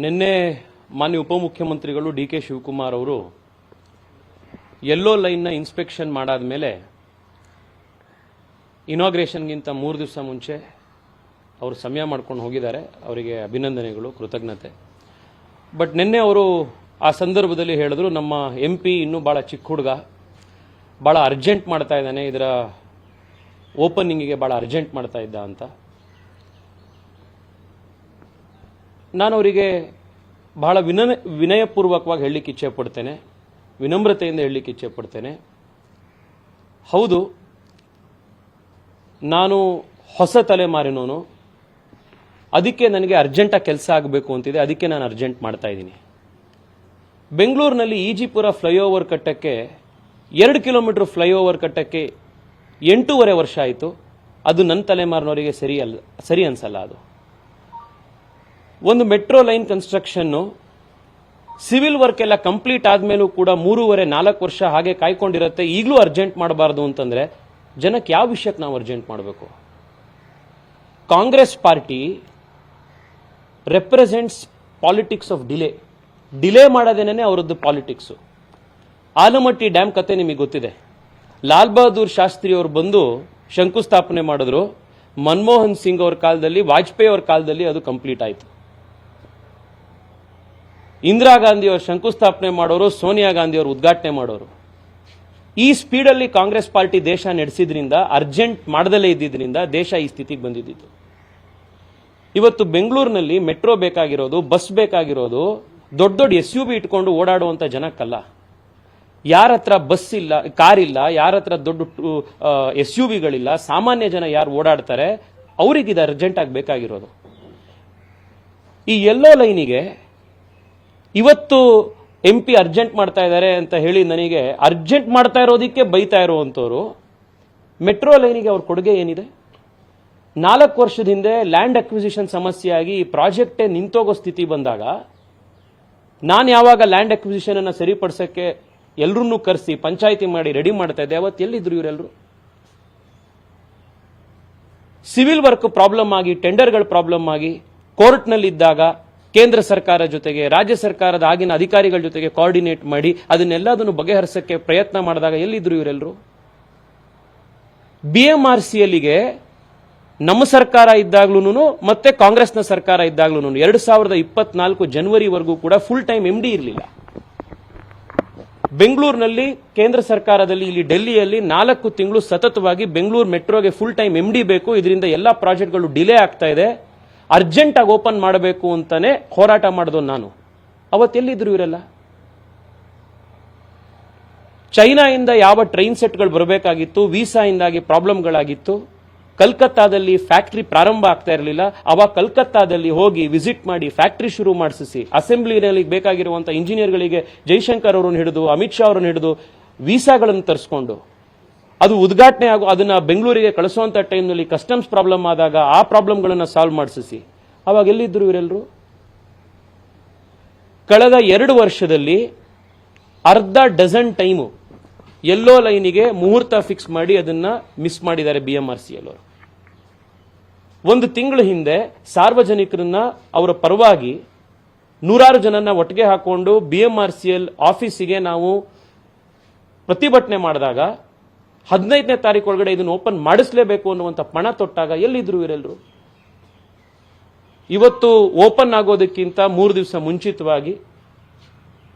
ನಿನ್ನೆ ಮಾನ್ಯ ಉಪಮುಖ್ಯಮಂತ್ರಿಗಳು ಡಿ.ಕೆ. ಶಿವಕುಮಾರ್ ಅವರು ಯೆಲ್ಲೋ ಲೈನ್ನ ಇನ್ಸ್ಪೆಕ್ಷನ್ ಮಾಡಾದ ಮೇಲೆ ಇನಾಗ್ರೇಷನ್ಗಿಂತ 3 ದಿವಸ ಮುಂಚೆ ಅವರು ಸಮಯ ಮಾಡ್ಕೊಂಡು ಹೋಗಿದ್ದಾರೆ. ಅವರಿಗೆ ಅಭಿನಂದನೆಗಳು, ಕೃತಜ್ಞತೆ. ಬಟ್ ನಿನ್ನೆ ಅವರು ಆ ಸಂದರ್ಭದಲ್ಲಿ ಹೇಳಿದ್ರು, ನಮ್ಮ MP ಇನ್ನೂ ಭಾಳ ಚಿಕ್ಕ ಹುಡುಗ, ಭಾಳ ಅರ್ಜೆಂಟ್ ಮಾಡ್ತಾ ಇದ್ದಾನೆ, ಇದರ ಓಪನಿಂಗಿಗೆ ಭಾಳ ಅರ್ಜೆಂಟ್ ಮಾಡ್ತಾ ಇದ್ದ ಅಂತ. ನಾನು ಅವರಿಗೆ ಬಹಳ ವಿನಯಪೂರ್ವಕವಾಗಿ ಹೇಳಲಿಕ್ಕೆ ಇಚ್ಛೆ ಪಡ್ತೇನೆ, ವಿನಮ್ರತೆಯಿಂದ ಹೇಳಲಿಕ್ಕೆ ಇಚ್ಛೆ ಪಡ್ತೇನೆ. ಹೌದು, ನಾನು ಹೊಸ ತಲೆಮಾರಿನವನು, ಅದಕ್ಕೆ ನನಗೆ ಅರ್ಜೆಂಟಾಗಿ ಕೆಲಸ ಆಗಬೇಕು ಅಂತಿದೆ, ಅದಕ್ಕೆ ನಾನು ಅರ್ಜೆಂಟ್ ಮಾಡ್ತಾ ಇದ್ದೀನಿ. ಬೆಂಗಳೂರಿನಲ್ಲಿ ಈಜಿಪುರ ಫ್ಲೈಓವರ್ ಕಟ್ಟಕ್ಕೆ 2 ಕಿಲೋಮೀಟರ್ ಫ್ಲೈಓವರ್ ಕಟ್ಟಕ್ಕೆ 8.5 ವರ್ಷ ಆಯಿತು. ಅದು ನನ್ನ ತಲೆಮಾರಿನವರಿಗೆ ಸರಿ ಅನ್ಸಲ್ಲ. ಅದು ಒಂದು metro line construction civil work ಎಲ್ಲ ಕಂಪ್ಲೀಟ್ ಆದ್ಮೇಲೂ ಕೂಡ 3.5-4 ವರ್ಷ ಹಾಗೆ ಕಾಯ್ಕೊಂಡಿರುತ್ತೆ. ಈಗಲೂ ಅರ್ಜೆಂಟ್ ಮಾಡಬಾರ್ದು ಅಂತಂದ್ರೆ ಜನಕ್ಕೆ ಯಾವ ವಿಷಯಕ್ಕೆ ನಾವು ಅರ್ಜೆಂಟ್ ಮಾಡಬೇಕು? Congress party represents politics of delay ಮಾಡೋದೇನೆ ಅವರದ್ದು ಪಾಲಿಟಿಕ್ಸ್. ಆಲಮಟ್ಟಿ ಡ್ಯಾಮ್ ಕತೆ ನಿಮಗೆ ಗೊತ್ತಿದೆ. ಲಾಲ್ ಬಹದ್ದೂರ್ ಶಾಸ್ತ್ರಿ ಅವರು ಬಂದು ಶಂಕುಸ್ಥಾಪನೆ ಮಾಡಿದ್ರು. ಮನಮೋಹನ್ ಸಿಂಗ್ ಅವ್ರ ಕಾಲದಲ್ಲಿ, ವಾಜಪೇಯಿ ಅವ್ರ ಕಾಲದಲ್ಲಿ ಅದು ಕಂಪ್ಲೀಟ್ ಆಯಿತು. ಇಂದಿರಾ ಗಾಂಧಿ ಅವರು ಶಂಕುಸ್ಥಾಪನೆ ಮಾಡೋರು, ಸೋನಿಯಾ ಗಾಂಧಿ ಅವರು ಉದ್ಘಾಟನೆ ಮಾಡೋರು. ಈ ಸ್ಪೀಡಲ್ಲಿ ಕಾಂಗ್ರೆಸ್ ಪಾರ್ಟಿ ದೇಶ ನಡೆಸಿದ್ರಿಂದ, ಅರ್ಜೆಂಟ್ ಮಾಡದಲ್ಲೇ ಇದ್ದಿದ್ರಿಂದ ದೇಶ ಈ ಸ್ಥಿತಿಗೆ ಬಂದಿದ್ದು. ಇವತ್ತು ಬೆಂಗಳೂರಿನಲ್ಲಿ ಮೆಟ್ರೋ ಬೇಕಾಗಿರೋದು, ಬಸ್ ಬೇಕಾಗಿರೋದು ದೊಡ್ಡ SUV ಇಟ್ಕೊಂಡು ಓಡಾಡುವಂತ ಜನಕ್ಕಲ್ಲ. ಯಾರ ಹತ್ರ ಬಸ್ ಇಲ್ಲ, ಕಾರ್ ಇಲ್ಲ, ಯಾರ ಹತ್ರ ದೊಡ್ಡ SUVಗಳಿಲ್ಲ, ಸಾಮಾನ್ಯ ಜನ ಯಾರು ಓಡಾಡ್ತಾರೆ ಅವರಿಗೆ ಇದು ಅರ್ಜೆಂಟ್ ಆಗಿ ಬೇಕಾಗಿರೋದು. ಈ ಯೆಲ್ಲೋ ಲೈನಿಗೆ ಇವತ್ತು MP ಅರ್ಜೆಂಟ್ ಮಾಡ್ತಾ ಇದ್ದಾರೆ ಅಂತ ಹೇಳಿ ನನಗೆ ಅರ್ಜೆಂಟ್ ಮಾಡ್ತಾ ಇರೋದಕ್ಕೆ ಬೈತಾ ಇರುವಂತವ್ರು, ಮೆಟ್ರೋ ಲೈನಿಗೆ ಅವ್ರ ಕೊಡುಗೆ ಏನಿದೆ? 4 ವರ್ಷದ ಹಿಂದೆ ಲ್ಯಾಂಡ್ ಅಕ್ವಿಸಿಷನ್ ಸಮಸ್ಯೆಯಾಗಿ ಈ ಪ್ರಾಜೆಕ್ಟೇ ನಿಂತೋಗೋ ಸ್ಥಿತಿ ಬಂದಾಗ, ನಾನು ಯಾವಾಗ ಲ್ಯಾಂಡ್ ಅಕ್ವಿಸಿಷನ್ ಅನ್ನ ಸರಿಪಡಿಸಕ್ಕೆ ಎಲ್ಲರನ್ನೂ ಕರೆಸಿ ಪಂಚಾಯಿತಿ ಮಾಡಿ ರೆಡಿ ಮಾಡ್ತಾ ಇದ್ದೆ, ಅವತ್ತು ಎಲ್ಲಿದ್ರು ಇವರೆಲ್ಲರೂ? ಸಿವಿಲ್ ವರ್ಕ್ ಪ್ರಾಬ್ಲಮ್ ಆಗಿ, ಟೆಂಡರ್ಗಳ ಪ್ರಾಬ್ಲಮ್ ಆಗಿ ಕೋರ್ಟ್ನಲ್ಲಿದ್ದಾಗ ಕೇಂದ್ರ ಸರ್ಕಾರ ಜೊತೆಗೆ ರಾಜ್ಯ ಸರ್ಕಾರದ ಆಗಿನ ಅಧಿಕಾರಿಗಳ ಜೊತೆಗೆ ಕೋಆರ್ಡಿನೇಟ್ ಮಾಡಿ ಅದನ್ನೆಲ್ಲದನ್ನು ಬಗೆಹರಿಸಕ್ಕೆ ಪ್ರಯತ್ನ ಮಾಡಿದಾಗ ಎಲ್ಲಿದ್ರು ಇವರೆಲ್ಲರೂ? BMRCLಗೆ ನಮ್ಮ ಸರ್ಕಾರ ಇದ್ದಾಗ್ಲೂ ಮತ್ತೆ ಕಾಂಗ್ರೆಸ್ನ ಸರ್ಕಾರ ಇದ್ದಾಗ್ಲೂ 2024 ಜನವರಿವರೆಗೂ ಕೂಡ ಫುಲ್ ಟೈಮ್ MD ಇರಲಿಲ್ಲ. ಬೆಂಗಳೂರಿನಲ್ಲಿ ಕೇಂದ್ರ ಸರ್ಕಾರದಲ್ಲಿ, ಇಲ್ಲಿ ಡೆಲ್ಲಿಯಲ್ಲಿ 4 ತಿಂಗಳು ಸತತವಾಗಿ ಬೆಂಗಳೂರು ಮೆಟ್ರೋಗೆ ಫುಲ್ ಟೈಮ್ MD ಬೇಕು, ಇದರಿಂದ ಎಲ್ಲಾ ಪ್ರಾಜೆಕ್ಟ್ಗಳು ಡಿಲೇ ಆಗ್ತಾ ಇದೆ, ಅರ್ಜೆಂಟ್ ಆಗಿ ಓಪನ್ ಮಾಡಬೇಕು ಅಂತಾನೆ ಹೋರಾಟ ಮಾಡಿದ್ರು ನಾನು. ಅವತ್ತೆಲ್ಲಿದ್ರು ಇವರೆಲ್ಲ? ಚೈನಾದಿಂದ ಯಾವ ಟ್ರೈನ್ ಸೆಟ್ಗಳು ಬರಬೇಕಾಗಿತ್ತು, ವೀಸಾಯಿಂದಾಗಿ ಪ್ರಾಬ್ಲಮ್ಗಳಾಗಿತ್ತು. ಕಲ್ಕತ್ತಾದಲ್ಲಿ ಫ್ಯಾಕ್ಟರಿ ಪ್ರಾರಂಭ ಆಗ್ತಾ ಇರಲಿಲ್ಲ. ಅವಾಗ ಕಲ್ಕತ್ತಾದಲ್ಲಿ ಹೋಗಿ ವಿಸಿಟ್ ಮಾಡಿ ಫ್ಯಾಕ್ಟರಿ ಶುರು ಮಾಡಿಸಿ, ಅಸೆಂಬ್ಲಿನಲ್ಲಿ ಬೇಕಾಗಿರುವಂತಹ ಇಂಜಿನಿಯರ್ಗಳಿಗೆ ಜೈಶಂಕರ್ ಅವರನ್ನು ಹಿಡಿದು, ಅಮಿತ್ ಶಾ ಅವರನ್ನು ಹಿಡಿದು ವೀಸಾಗಳನ್ನು ತರಿಸ್ಕೊಂಡು ಅದು ಉದ್ಘಾಟನೆ ಆಗೋ, ಅದನ್ನ ಬೆಂಗಳೂರಿಗೆ ಕಳಿಸುವಂತ ಟೈಮ್ನಲ್ಲಿ ಕಸ್ಟಮ್ಸ್ ಪ್ರಾಬ್ಲಮ್ ಆದಾಗ ಆ ಪ್ರಾಬ್ಲಮ್ಗಳನ್ನು ಸಾಲ್ವ್ ಮಾಡಿಸಿ. ಅವಾಗ ಎಲ್ಲಿದ್ರು ಇವರೆಲ್ಲರೂ? ಕಳೆದ 2 ವರ್ಷದಲ್ಲಿ ಅರ್ಧ ಡಜನ್ ಟೈಮು ಯೆಲ್ಲೋ ಲೈನಿಗೆ ಮುಹೂರ್ತ ಫಿಕ್ಸ್ ಮಾಡಿ ಅದನ್ನ ಮಿಸ್ ಮಾಡಿದ್ದಾರೆ BMRCL ಅವರು. 1 ತಿಂಗಳ ಹಿಂದೆ ಸಾರ್ವಜನಿಕರನ್ನ ಅವರ ಪರವಾಗಿ 100 ಜನನ್ನ ಒಟ್ಟಿಗೆ ಹಾಕೊಂಡು BMRCL ಆಫೀಸಿಗೆ ನಾವು ಪ್ರತಿಭಟನೆ ಮಾಡಿದಾಗ 15ನೇ ತಾರೀಕು ಒಳಗಡೆ ಇದನ್ನು ಓಪನ್ ಮಾಡಿಸಲೇಬೇಕು ಅನ್ನುವಂಥ ಪಣ ತೊಟ್ಟಾಗ ಎಲ್ಲಿದ್ರು ಇವರೆಲ್ಲರೂ? ಇವತ್ತು ಓಪನ್ ಆಗೋದಕ್ಕಿಂತ 3 ದಿವಸ ಮುಂಚಿತವಾಗಿ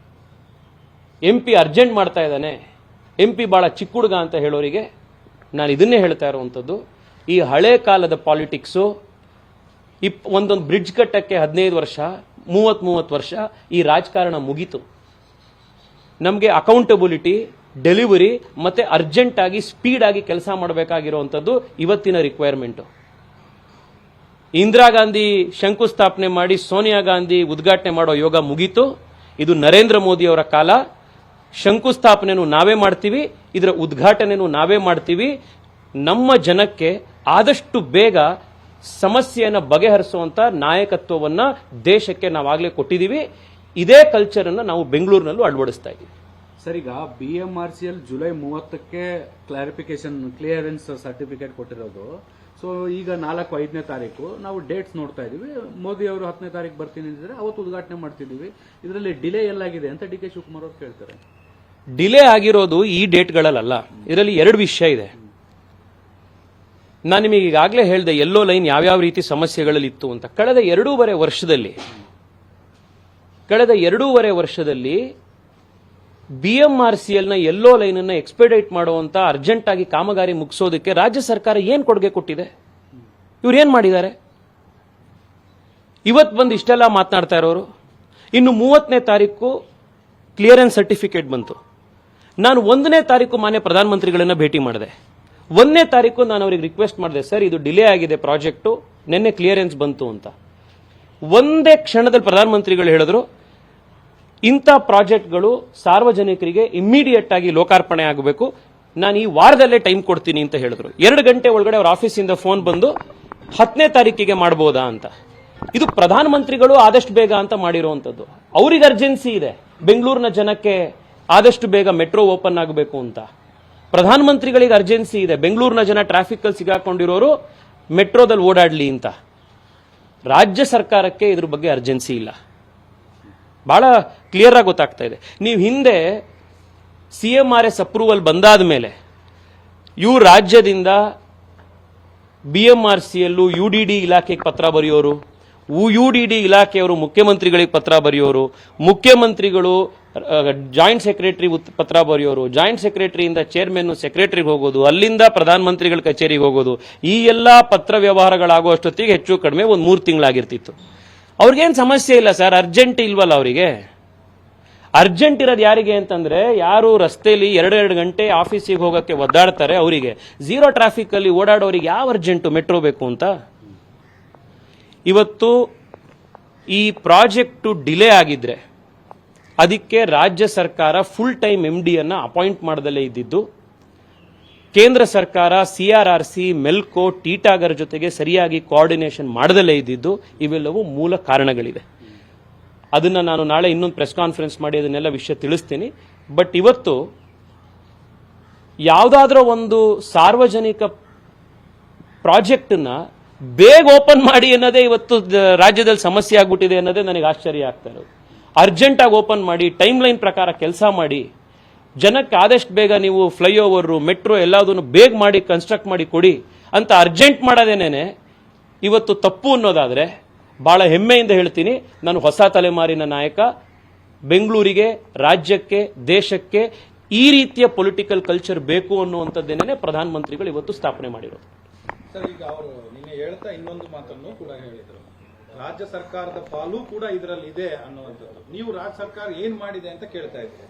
MP ಅರ್ಜೆಂಟ್ ಮಾಡ್ತಾ ಇದ್ದಾನೆ, MP ಬಹಳ ಚಿಕ್ಕ ಹುಡುಗ ಅಂತ ಹೇಳೋರಿಗೆ ನಾನು ಇದನ್ನೇ ಹೇಳ್ತಾ ಇರುವಂಥದ್ದು. ಈ ಹಳೆ ಕಾಲದ ಪಾಲಿಟಿಕ್ಸು, ಒಂದೊಂದು ಬ್ರಿಡ್ಜ್ ಕಟ್ಟಕ್ಕೆ 15 ವರ್ಷ, 30 ವರ್ಷ ಈ ರಾಜಕಾರಣ ಮುಗೀತು. ನಮಗೆ ಅಕೌಂಟಬಿಲಿಟಿ, ಡೆಲಿವರಿ ಮತ್ತೆ ಅರ್ಜೆಂಟ್ ಆಗಿ ಸ್ಪೀಡ್ ಆಗಿ ಕೆಲಸ ಮಾಡಬೇಕಾಗಿರುವಂಥದ್ದು ಇವತ್ತಿನ ರಿಕ್ವೈರ್ಮೆಂಟ್. ಇಂದಿರಾ ಗಾಂಧಿ ಶಂಕುಸ್ಥಾಪನೆ ಮಾಡಿ ಸೋನಿಯಾ ಗಾಂಧಿ ಉದ್ಘಾಟನೆ ಮಾಡೋ ಯೋಗ ಮುಗೀತು. ಇದು ನರೇಂದ್ರ ಮೋದಿ ಅವರ ಕಾಲ. ಶಂಕುಸ್ಥಾಪನೆನೂ ನಾವೇ ಮಾಡ್ತೀವಿ, ಇದರ ಉದ್ಘಾಟನೆನೂ ನಾವೇ ಮಾಡ್ತೀವಿ. ನಮ್ಮ ಜನಕ್ಕೆ ಆದಷ್ಟು ಬೇಗ ಸಮಸ್ಯೆಯನ್ನು ಬಗೆಹರಿಸುವಂತ ನಾಯಕತ್ವವನ್ನ ದೇಶಕ್ಕೆ ನಾವಾಗಲೇ ಕೊಟ್ಟಿದ್ದೀವಿ. ಇದೇ ಕಲ್ಚರ್ ಅನ್ನು ನಾವು ಬೆಂಗಳೂರಿನಲ್ಲೂ ಅಳವಡಿಸ್ತಾ ಇದ್ದೀವಿ. ಸರ್, ಈಗ BMRCL ಜುಲೈ 30ಕ್ಕೆ ಕ್ಲಿಯರೆನ್ಸ್ ಸರ್ಟಿಫಿಕೇಟ್ ಕೊಟ್ಟಿರೋದು. ಸೊ ಈಗ 4-5ನೇ ತಾರೀಕು ನಾವು ಡೇಟ್ಸ್ ನೋಡ್ತಾ ಇದೀವಿ. ಮೋದಿ ಅವರು 10ನೇ ತಾರೀಕು ಬರ್ತೀನಿ ಅಂತಿದ್ರೆ ಅವತ್ತು ಉದ್ಘಾಟನೆ ಮಾಡ್ತಿದ್ದೀವಿ. ಇದರಲ್ಲಿ ಡಿಲೇ ಎಲ್ಲಾಗಿದೆ ಅಂತ ಡಿ ಕೆ ಶಿವಕುಮಾರ್ ಅವರು ಕೇಳ್ತಾರೆ. ಡಿಲೇ ಆಗಿರೋದು ಈ ಡೇಟ್ಗಳಲ್ಲ, ಇದರಲ್ಲಿ ಎರಡು ವಿಷಯ ಇದೆ. ನಾನು ನಿಮಗೆ ಈಗಾಗಲೇ ಹೇಳಿದೆ ಎಲ್ಲೋ ಲೈನ್ ಯಾವ್ಯಾವ ರೀತಿ ಸಮಸ್ಯೆಗಳಲ್ಲಿ ಇತ್ತು ಅಂತ. ಕಳೆದ ಎರಡೂವರೆ ವರ್ಷದಲ್ಲಿ BMRCL ನ ಎಲ್ಲೋ ಲೈನ್ ಅನ್ನು ಎಕ್ಸ್ಪೆಡೈಟ್ ಮಾಡುವಂತ ಅರ್ಜೆಂಟ್ ಆಗಿ ಕಾಮಗಾರಿ ಮುಗಿಸೋದಕ್ಕೆ ರಾಜ್ಯ ಸರ್ಕಾರ ಏನ್ ಕೊಡುಗೆ ಕೊಟ್ಟಿದೆ? ಇವ್ರು ಏನ್ ಮಾಡಿದ್ದಾರೆ? ಇವತ್ತು ಬಂದು ಇಷ್ಟೆಲ್ಲ ಮಾತನಾಡ್ತಾ ಇರೋರು. ಇನ್ನು 30ನೇ ತಾರೀಕು ಕ್ಲಿಯರೆನ್ಸ್ ಸರ್ಟಿಫಿಕೇಟ್ ಬಂತು. ನಾನು 1ನೇ ತಾರೀಕು ಮಾನ್ಯ ಪ್ರಧಾನಮಂತ್ರಿಗಳನ್ನ ಭೇಟಿ ಮಾಡಿದೆ. 1ನೇ ತಾರೀಕು ನಾನು ಅವರಿಗೆ ರಿಕ್ವೆಸ್ಟ್ ಮಾಡಿದೆ, ಸರ್ ಇದು ಡಿಲೇ ಆಗಿದೆ ಪ್ರಾಜೆಕ್ಟು, ನಿನ್ನೆ ಕ್ಲಿಯರೆನ್ಸ್ ಬಂತು ಅಂತ. ಒಂದೇ ಕ್ಷಣದಲ್ಲಿ ಪ್ರಧಾನಮಂತ್ರಿಗಳು ಹೇಳಿದ್ರು ಇಂಥ ಪ್ರಾಜೆಕ್ಟ್ಗಳು ಸಾರ್ವಜನಿಕರಿಗೆ ಇಮ್ಮಿಡಿಯೇಟ್ ಆಗಿ ಲೋಕಾರ್ಪಣೆ ಆಗಬೇಕು, ನಾನು ಈ ವಾರದಲ್ಲೇ ಟೈಮ್ ಕೊಡ್ತೀನಿ ಅಂತ ಹೇಳಿದ್ರು. 2 ಗಂಟೆ ಒಳಗಡೆ ಅವ್ರ ಆಫೀಸಿಂದ ಫೋನ್ ಬಂದು 10ನೇ ತಾರೀಕಿಗೆ ಮಾಡಬಹುದಾ ಅಂತ. ಇದು ಪ್ರಧಾನಮಂತ್ರಿಗಳು ಆದಷ್ಟು ಬೇಗ ಅಂತ ಮಾಡಿರುವಂತದ್ದು. ಅವ್ರಿಗೆ ಅರ್ಜೆನ್ಸಿ ಇದೆ, ಬೆಂಗಳೂರಿನ ಜನಕ್ಕೆ ಆದಷ್ಟು ಬೇಗ ಮೆಟ್ರೋ ಓಪನ್ ಆಗಬೇಕು ಅಂತ. ಪ್ರಧಾನಮಂತ್ರಿಗಳಿಗೆ ಅರ್ಜೆನ್ಸಿ ಇದೆ, ಬೆಂಗಳೂರಿನ ಜನ ಟ್ರಾಫಿಕ್ ಅಲ್ಲಿ ಸಿಗಾಕೊಂಡಿರೋರು ಮೆಟ್ರೋದಲ್ಲಿ ಓಡಾಡ್ಲಿ ಅಂತ. ರಾಜ್ಯ ಸರ್ಕಾರಕ್ಕೆ ಇದ್ರ ಬಗ್ಗೆ ಅರ್ಜೆನ್ಸಿ ಇಲ್ಲ. ಬಹಳ ಕ್ಲಿಯರ್ ಆಗಿ ಗೊತ್ತಾಗ್ತಾ ಇದೆ. ನೀವು ಹಿಂದೆ CMRS ಅಪ್ರೂವಲ್ ಬಂದಾದ ಮೇಲೆ ಇವು ರಾಜ್ಯದಿಂದ BMRCL UDD ಇಲಾಖೆಗೆ ಪತ್ರ ಬರೆಯೋರು, UDD ಇಲಾಖೆಯವರು ಮುಖ್ಯಮಂತ್ರಿಗಳಿಗೆ ಪತ್ರ ಬರೆಯೋರು, ಮುಖ್ಯಮಂತ್ರಿಗಳು ಜಾಯಿಂಟ್ ಸೆಕ್ರೆಟರಿ ಪತ್ರ ಬರೆಯೋರು, ಜಾಯಿಂಟ್ ಸೆಕ್ರೆಟರಿಯಿಂದ ಚೇರ್ಮನ್ ಸೆಕ್ರೆಟರಿಗೆ ಹೋಗೋದು, ಅಲ್ಲಿಂದ ಪ್ರಧಾನಮಂತ್ರಿಗಳ ಕಚೇರಿಗೆ ಹೋಗೋದು. ಈ ಎಲ್ಲಾ ಪತ್ರ ವ್ಯವಹಾರಗಳಾಗುವಷ್ಟೊತ್ತಿಗೆ ಹೆಚ್ಚು ಕಡಿಮೆ 3 ತಿಂಗಳಾಗಿರ್ತಿತ್ತು. ಅವ್ರಿಗೇನು ಸಮಸ್ಯೆ ಇಲ್ಲ ಸರ್, ಅರ್ಜೆಂಟ್ ಇಲ್ವಲ್ಲ ಅವರಿಗೆ. ಅರ್ಜೆಂಟ್ ಇರೋದು ಯಾರಿಗೆ ಅಂತಂದ್ರೆ ಯಾರು ರಸ್ತೆಯಲ್ಲಿ 2 ಗಂಟೆ ಆಫೀಸಿಗೆ ಹೋಗಕ್ಕೆ ಒದ್ದಾಡ್ತಾರೆ ಅವರಿಗೆ. ಝೀರೋ ಟ್ರಾಫಿಕ್ ಅಲ್ಲಿ ಓಡಾಡೋರಿಗೆ ಯಾವ ಅರ್ಜೆಂಟು ಮೆಟ್ರೋ ಬೇಕು ಅಂತ? ಇವತ್ತು ಈ ಪ್ರಾಜೆಕ್ಟ್ ಡಿಲೇ ಆಗಿದ್ರೆ ಅದಕ್ಕೆ ರಾಜ್ಯ ಸರ್ಕಾರ ಫುಲ್ ಟೈಮ್ MD ಅನ್ನ ಅಪಾಯಿಂಟ್ ಮಾಡದಲ್ಲೇ ಇದ್ದಿದ್ದು, ಕೇಂದ್ರ ಸರ್ಕಾರ CRRC, ಮೆಲ್ಕೋ, ಟಿಟಾಗರ್ ಜೊತೆಗೆ ಸರಿಯಾಗಿ ಕೋಆರ್ಡಿನೇಷನ್ ಮಾಡದಲ್ಲೇ ಇದ್ದಿದ್ದು, ಇವೆಲ್ಲವೂ ಮೂಲ ಕಾರಣಗಳಿವೆ. ಅದನ್ನ ನಾನು ನಾಳೆ ಇನ್ನೊಂದು ಪ್ರೆಸ್ ಕಾನ್ಫರೆನ್ಸ್ ಮಾಡಿ ಅದನ್ನೆಲ್ಲ ವಿಷಯ ತಿಳಿಸ್ತೀನಿ. ಬಟ್ ಇವತ್ತು ಯಾವುದಾದ್ರೂ ಒಂದು ಸಾರ್ವಜನಿಕ ಪ್ರಾಜೆಕ್ಟ್ ನ ಬೇಗ ಓಪನ್ ಮಾಡಿ ಅನ್ನೋದೇ ಇವತ್ತು ರಾಜ್ಯದಲ್ಲಿ ಸಮಸ್ಯೆ ಆಗ್ಬಿಟ್ಟಿದೆ ಅನ್ನೋದೇ ನನಗೆ ಆಶ್ಚರ್ಯ ಆಗ್ತಾ ಇರೋದು. ಅರ್ಜೆಂಟ್ ಆಗಿ ಓಪನ್ ಮಾಡಿ, ಟೈಮ್ ಲೈನ್ ಪ್ರಕಾರ ಕೆಲಸ ಮಾಡಿ, ಜನಕ್ಕೆ ಆದಷ್ಟು ಬೇಗ ನೀವು ಫ್ಲೈಓವರ್, ಮೆಟ್ರೋ ಎಲ್ಲದನ್ನು ಬೇಗ ಮಾಡಿ ಕನ್ಸ್ಟ್ರಕ್ಟ್ ಮಾಡಿ ಕೊಡಿ ಅಂತ ಅರ್ಜೆಂಟ್ ಮಾಡೋದೇನೇನೆ ಇವತ್ತು ತಪ್ಪು ಅನ್ನೋದಾದ್ರೆ ಬಹಳ ಹೆಮ್ಮೆಯಿಂದ ಹೇಳ್ತೀನಿ, ನಾನು ಹೊಸ ತಲೆಮಾರಿನ ನಾಯಕ. ಬೆಂಗಳೂರಿಗೆ, ರಾಜ್ಯಕ್ಕೆ, ದೇಶಕ್ಕೆ ಈ ರೀತಿಯ ಪೊಲಿಟಿಕಲ್ ಕಲ್ಚರ್ ಬೇಕು ಅನ್ನುವಂಥದ್ದೇನೆ ಪ್ರಧಾನಮಂತ್ರಿಗಳು ಇವತ್ತು ಸ್ಥಾಪನೆ ಮಾಡಿರೋದು. ಸರ್, ಈಗ ಅವರು ನಿನ್ನೆ ಹೇಳ್ತಾ ಇನ್ನೊಂದು ಮಾತನ್ನು ಕೂಡ ಹೇಳಿದರು, ರಾಜ್ಯ ಸರ್ಕಾರದ ಪಾಲು ಕೂಡ ಇದರಲ್ಲಿ ಇದೆ ಅನ್ನುವಂಥದ್ದು. ನೀವು ರಾಜ್ಯ ಸರ್ಕಾರ ಏನ್ ಮಾಡಿದೆ ಅಂತ ಕೇಳ್ತಾ ಇದ್ದೀರಿ.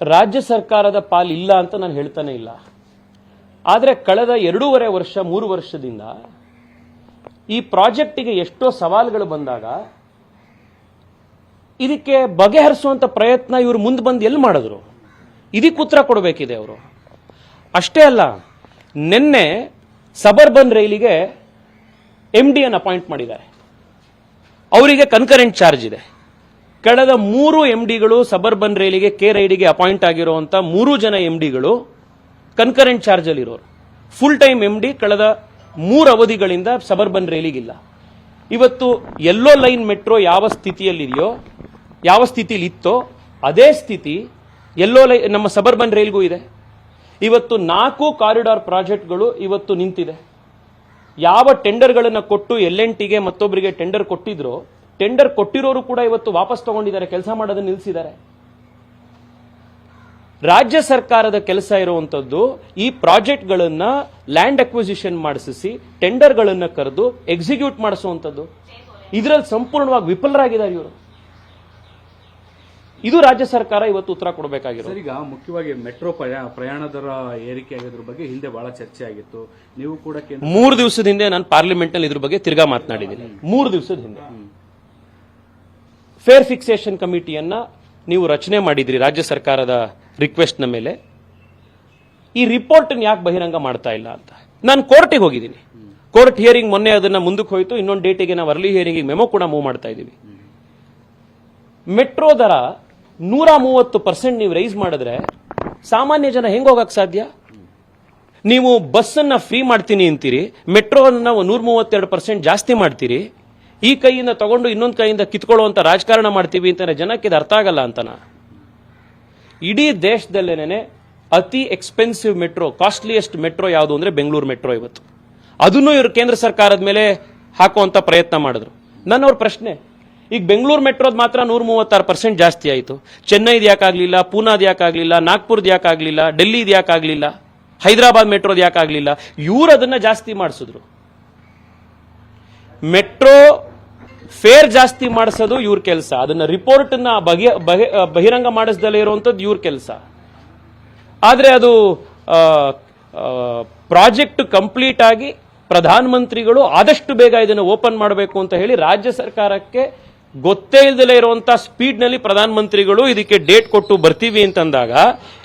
ರಾಜ್ಯ ಸರ್ಕಾರದ ಪಾಲು ಇಲ್ಲ ಅಂತ ನಾನು ಹೇಳ್ತಾನೆ ಇಲ್ಲ. ಆದರೆ ಕಳೆದ 2.5 ವರ್ಷ 3 ವರ್ಷದಿಂದ ಈ ಪ್ರಾಜೆಕ್ಟಿಗೆ ಎಷ್ಟೋ ಸವಾಲುಗಳು ಬಂದಾಗ ಇದಕ್ಕೆ ಬಗೆಹರಿಸುವಂತ ಪ್ರಯತ್ನ ಇವರು ಮುಂದೆ ಬಂದು ಎಲ್ಲಿ ಮಾಡಿದ್ರು? ಇದಕ್ಕೆ ಉತ್ತರ ಕೊಡಬೇಕಿದೆ ಅವರು. ಅಷ್ಟೇ ಅಲ್ಲ, ನಿನ್ನೆ ಸಬರ್ಬನ್ ರೈಲಿಗೆ MD ಅನ್ನು ಅಪಾಯಿಂಟ್ ಮಾಡಿದ್ದಾರೆ. ಅವರಿಗೆ ಕನ್ಕರೆಂಟ್ ಚಾರ್ಜ್ ಇದೆ. ಕಳೆದ 3 MDಗಳು ಸಬರ್ಬನ್ ರೈಲಿಗೆ ಕೆ ರೈಡಿಗೆ ಅಪಾಯಿಂಟ್ ಆಗಿರುವಂತ 3 ಜನ MDಗಳು ಕನ್ಕರೆಂಟ್ ಚಾರ್ಜ್ ಅಲ್ಲಿ ಇರೋರು. ಫುಲ್ ಟೈಮ್ MD ಕಳೆದ 3 ಅವಧಿಗಳಿಂದ ಸಬರ್ಬನ್ ರೈಲಿಗಿಲ್ಲ. ಇವತ್ತು ಎಲ್ಲೋ ಲೈನ್ ಮೆಟ್ರೋ ಯಾವ ಸ್ಥಿತಿಯಲ್ಲಿದೆಯೋ, ಯಾವ ಸ್ಥಿತಿಲಿ ಇತ್ತೋ ಅದೇ ಸ್ಥಿತಿ ಎಲ್ಲೋ ಲೈನ್ ನಮ್ಮ ಸಬರ್ಬನ್ ರೈಲ್ಗೂ ಇದೆ. ಇವತ್ತು 4 ಕಾರಿಡಾರ್ ಪ್ರಾಜೆಕ್ಟ್ಗಳು ಇವತ್ತು ನಿಂತಿದೆ. ಯಾವ ಟೆಂಡರ್ಗಳನ್ನು ಕೊಟ್ಟು L&Tಗೆ ಮತ್ತೊಬ್ಬರಿಗೆ ಟೆಂಡರ್ ಕೊಟ್ಟಿದ್ರು, ಟೆಂಡರ್ ಕೊಟ್ಟಿರೋರು ಕೂಡ ಇವತ್ತು ವಾಪಸ್ ತಗೊಂಡಿದ್ದಾರೆ, ಕೆಲಸ ಮಾಡೋದನ್ನ ನಿಲ್ಲಿಸಿದ್ದಾರೆ. ರಾಜ್ಯ ಸರ್ಕಾರದ ಕೆಲಸ ಇರುವಂತದ್ದು ಈ ಪ್ರಾಜೆಕ್ಟ್ಗಳನ್ನ ಲ್ಯಾಂಡ್ ಅಕ್ವಿಸಿಷನ್ ಮಾಡಿಸಿ ಟೆಂಡರ್ಗಳನ್ನ ಕರೆದು ಎಕ್ಸಿಕ್ಯೂಟ್ ಮಾಡಿಸುವಂತದ್ದು. ಇದರಲ್ಲಿ ಸಂಪೂರ್ಣವಾಗಿ ವಿಫಲರಾಗಿದ್ದಾರೆ ಇವರು. ಇದು ರಾಜ್ಯ ಸರ್ಕಾರ ಇವತ್ತು ಉತ್ತರ ಕೊಡಬೇಕಾಗಿರೋದು. ಈಗ ಮುಖ್ಯವಾಗಿ ಮೆಟ್ರೋ ಪ್ರಯಾಣ ದರ ಏರಿಕೆ ಆಗಿದ್ರ ಬಗ್ಗೆ ಹಿಂದೆ ಬಹಳ ಚರ್ಚೆ ಆಗಿತ್ತು. ನೀವು ಕೂಡ 3 ದಿವಸದ ಹಿಂದೆ ನಾನು ಪಾರ್ಲಿಮೆಂಟ್ ನಲ್ಲಿ ಇದ್ರ ಬಗ್ಗೆ ತಿರ್ಗಾ ಮಾತನಾಡಿದ್ದೀನಿ. 3 ದಿವಸದ ಹಿಂದೆ ಫೇರ್ ಫಿಕ್ಸೇಷನ್ ಕಮಿಟಿಯನ್ನ ನೀವು ರಚನೆ ಮಾಡಿದ್ರಿ ರಾಜ್ಯ ಸರ್ಕಾರದ ರಿಕ್ವೆಸ್ಟ್ ನ ಮೇಲೆ. ಈ ರಿಪೋರ್ಟ್ ಯಾಕೆ ಬಹಿರಂಗ ಮಾಡ್ತಾ ಇಲ್ಲ ಅಂತ ನಾನು ಕೋರ್ಟಿಗೆ ಹೋಗಿದ್ದೀನಿ. ಕೋರ್ಟ್ ಹಿಯರಿಂಗ್ ಮೊನ್ನೆ ಅದನ್ನ ಮುಂದಕ್ಕೆ ಹೋಯಿತು. ಇನ್ನೊಂದು ಡೇಟಿಗೆ ನಾವು ಅರ್ಲಿ ಹಿಯರಿಂಗ್ ಮೆಮೊ ಕೂಡ ಮೂವ್ ಮಾಡ್ತಾ ಇದ್ದೀವಿ. ಮೆಟ್ರೋ ದರ 130% ನೀವು ರೈಸ್ ಮಾಡಿದ್ರೆ ಸಾಮಾನ್ಯ ಜನ ಹೆಂಗ್ ಹೋಗಕ್ ಸಾಧ್ಯ? ನೀವು ಬಸ್ಸನ್ನು ಫ್ರೀ ಮಾಡ್ತೀನಿ ಅಂತೀರಿ, ಮೆಟ್ರೋನ 132% ಜಾಸ್ತಿ ಮಾಡ್ತೀರಿ, ಈ ಕೈಯಿಂದ ತಗೊಂಡು ಇನ್ನೊಂದು ಕೈಯಿಂದ ಕಿತ್ಕೊಳ್ಳುವಂಥ ರಾಜಕಾರಣ ಮಾಡ್ತೀವಿ ಅಂತಾನೆ ಜನಕ್ಕೆ ಇದು ಅರ್ಥ ಆಗಲ್ಲ ಅಂತನಾ? ಇಡೀ ದೇಶದಲ್ಲೇನೆ ಅತಿ ಎಕ್ಸ್ಪೆನ್ಸಿವ್ ಮೆಟ್ರೋ, ಕಾಸ್ಟ್ಲಿಯೆಸ್ಟ್ ಮೆಟ್ರೋ ಯಾವುದು ಅಂದ್ರೆ ಬೆಂಗಳೂರು ಮೆಟ್ರೋ ಇವತ್ತು. ಅದನ್ನು ಇವರು ಕೇಂದ್ರ ಸರ್ಕಾರದ ಮೇಲೆ ಹಾಕುವಂತ ಪ್ರಯತ್ನ ಮಾಡಿದ್ರು. ನನ್ನವ್ರ ಪ್ರಶ್ನೆ, ಈಗ ಬೆಂಗಳೂರು ಮೆಟ್ರೋದ್ ಮಾತ್ರ 136% ಜಾಸ್ತಿ ಆಯಿತು, ಚೆನ್ನೈದು ಯಾಕಾಗಲಿಲ್ಲ, ಪೂನಾದ್ ಯಾಕಾಗಲಿಲ್ಲ, ನಾಗ್ಪುರ್ದು ಯಾಕಾಗಲಿಲ್ಲ, ಡೆಲ್ಲಿದು ಯಾಕಾಗಲಿಲ್ಲ, ಹೈದರಾಬಾದ್ ಮೆಟ್ರೋದ್ ಯಾಕಾಗಲಿಲ್ಲ? ಇವರು ಅದನ್ನ ಜಾಸ್ತಿ ಮಾಡಿಸಿದ್ರು. ಮೆಟ್ರೋ ಫೇರ್ ಜಾಸ್ತಿ ಮಾಡಿಸೋದು ಇವ್ರ ಕೆಲಸ, ಅದನ್ನ ರಿಪೋರ್ಟ್ ಬಹಿರಂಗ ಮಾಡಿಸದಲ್ಲೇ ಇರುವಂತದ್ದು ಇವ್ರ ಕೆಲಸ. ಆದ್ರೆ ಅದು ಪ್ರಾಜೆಕ್ಟ್ ಕಂಪ್ಲೀಟ್ ಆಗಿ ಪ್ರಧಾನಮಂತ್ರಿಗಳು ಆದಷ್ಟು ಬೇಗ ಇದನ್ನು ಓಪನ್ ಮಾಡಬೇಕು ಅಂತ ಹೇಳಿ ರಾಜ್ಯ ಸರ್ಕಾರಕ್ಕೆ ಗೊತ್ತೇ ಇಲ್ಲದಲೇ ಇರುವಂತಹ ಸ್ಪೀಡ್ ನಲ್ಲಿ ಪ್ರಧಾನಮಂತ್ರಿಗಳು ಇದಕ್ಕೆ ಡೇಟ್ ಕೊಟ್ಟು ಬರ್ತೀವಿ ಅಂತಂದಾಗ,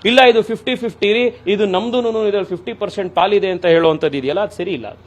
ಇಲ್ಲ ಇದು 50-50 ಇದು ನಮ್ದು ಇದರಲ್ಲಿ 50% ಪಾಲಿದೆ ಅಂತ ಹೇಳುವಂಥದ್ದು ಇದೆಯಲ್ಲ, ಅದು ಸರಿ ಇಲ್ಲ. ಅದು